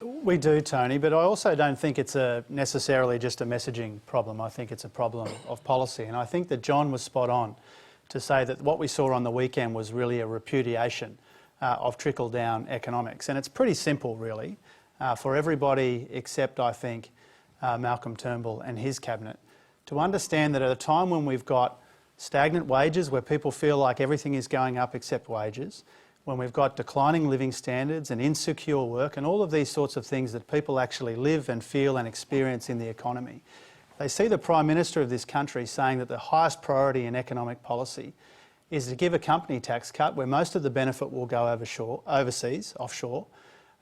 We do, Tony, but I also don't think it's necessarily just a messaging problem. I think it's a problem of policy. And I think that John was spot on to say that what we saw on the weekend was really a repudiation of trickle-down economics. And it's pretty simple, really, for everybody except, I think, Malcolm Turnbull and his cabinet, to understand that at a time when we've got stagnant wages, where people feel like everything is going up except wages, when we've got declining living standards and insecure work and all of these sorts of things that people actually live and feel and experience in the economy, they see the Prime Minister of this country saying that the highest priority in economic policy is to give a company tax cut where most of the benefit will go overseas, offshore,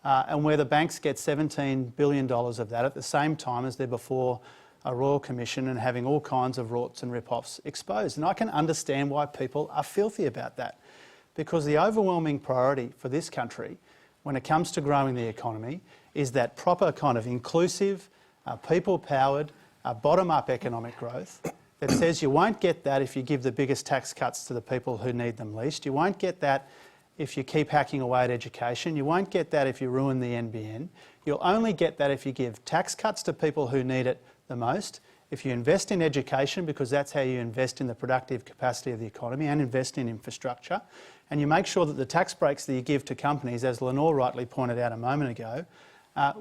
and where the banks get $17 billion of that at the same time as they're before a Royal Commission and having all kinds of rorts and rip-offs exposed. And I can understand why people are filthy about that, because the overwhelming priority for this country when it comes to growing the economy is that proper kind of inclusive, people-powered, bottom-up economic growth that says you won't get that if you give the biggest tax cuts to the people who need them least. You won't get that if you keep hacking away at education. You won't get that if you ruin the NBN. You'll only get that if you give tax cuts to people who need it the most, if you invest in education, because that's how you invest in the productive capacity of the economy, and invest in infrastructure, and you make sure that the tax breaks that you give to companies, as Lenore rightly pointed out a moment ago,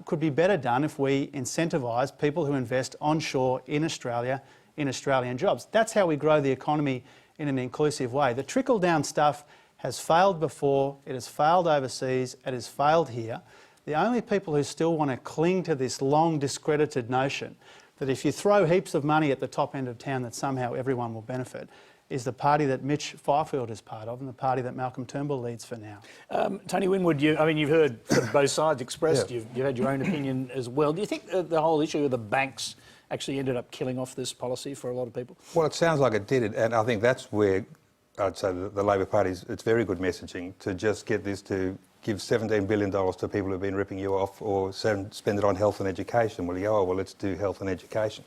could be better done if we incentivise people who invest onshore in Australia, in Australian jobs. That's how we grow the economy in an inclusive way. The trickle-down stuff has failed before, it has failed overseas, it has failed here. The only people who still want to cling to this long discredited notion that if you throw heaps of money at the top end of town that somehow everyone will benefit is the party that Mitch Fifield is part of and the party that Malcolm Turnbull leads for now. Tony Winwood, you've heard both sides expressed, yeah. You've had your own opinion as well. Do you think the whole issue of the banks actually ended up killing off this policy for a lot of people? Well, it sounds like it did, and I think that's where I'd say the Labor Party, it's very good messaging to just get this to give $17 billion to people who've been ripping you off, or spend it on health and education. Well, you go, oh, well, let's do health and education.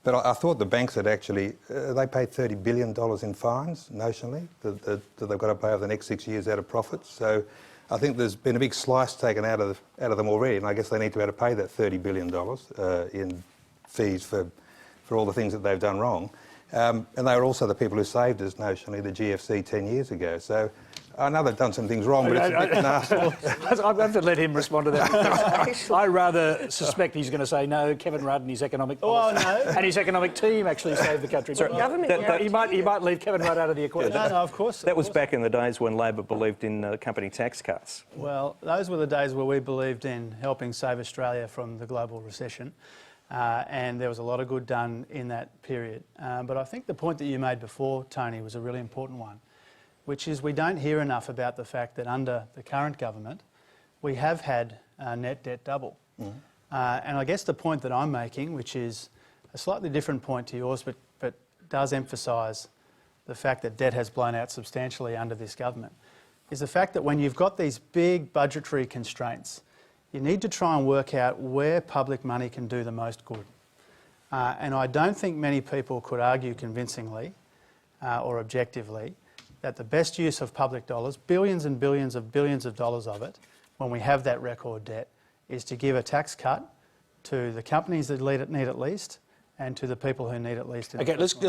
But I thought the banks had actually, they paid $30 billion in fines, notionally, that they've got to pay over the next 6 years out of profits. So I think there's been a big slice taken out of them already, and I guess they need to be able to pay that $30 billion in fees for all the things that they've done wrong. And they were also the people who saved us, notionally, the GFC 10 years ago. So I know they've done some things wrong, but it's a bit nasty. I'll have to let him respond to that. I rather suspect he's going to say no. Kevin Rudd and his economic policy and his economic team actually saved the country. He might leave Kevin Rudd out of the equation. No, of course. That was back in the days when Labor believed in company tax cuts. Well, those were the days where we believed in helping save Australia from the global recession. And there was a lot of good done in that period. But I think the point that you made before, Tony, was a really important one, which is we don't hear enough about the fact that under the current government, we have had net debt double. And I guess the point that I'm making, which is a slightly different point to yours, but does emphasise the fact that debt has blown out substantially under this government, is the fact that when you've got these big budgetary constraints, you need to try and work out where public money can do the most good. And I don't think many people could argue convincingly or objectively that the best use of public dollars, billions and billions of dollars of it, when we have that record debt, is to give a tax cut to the companies that need it least and to the people who need it least. Okay, let's just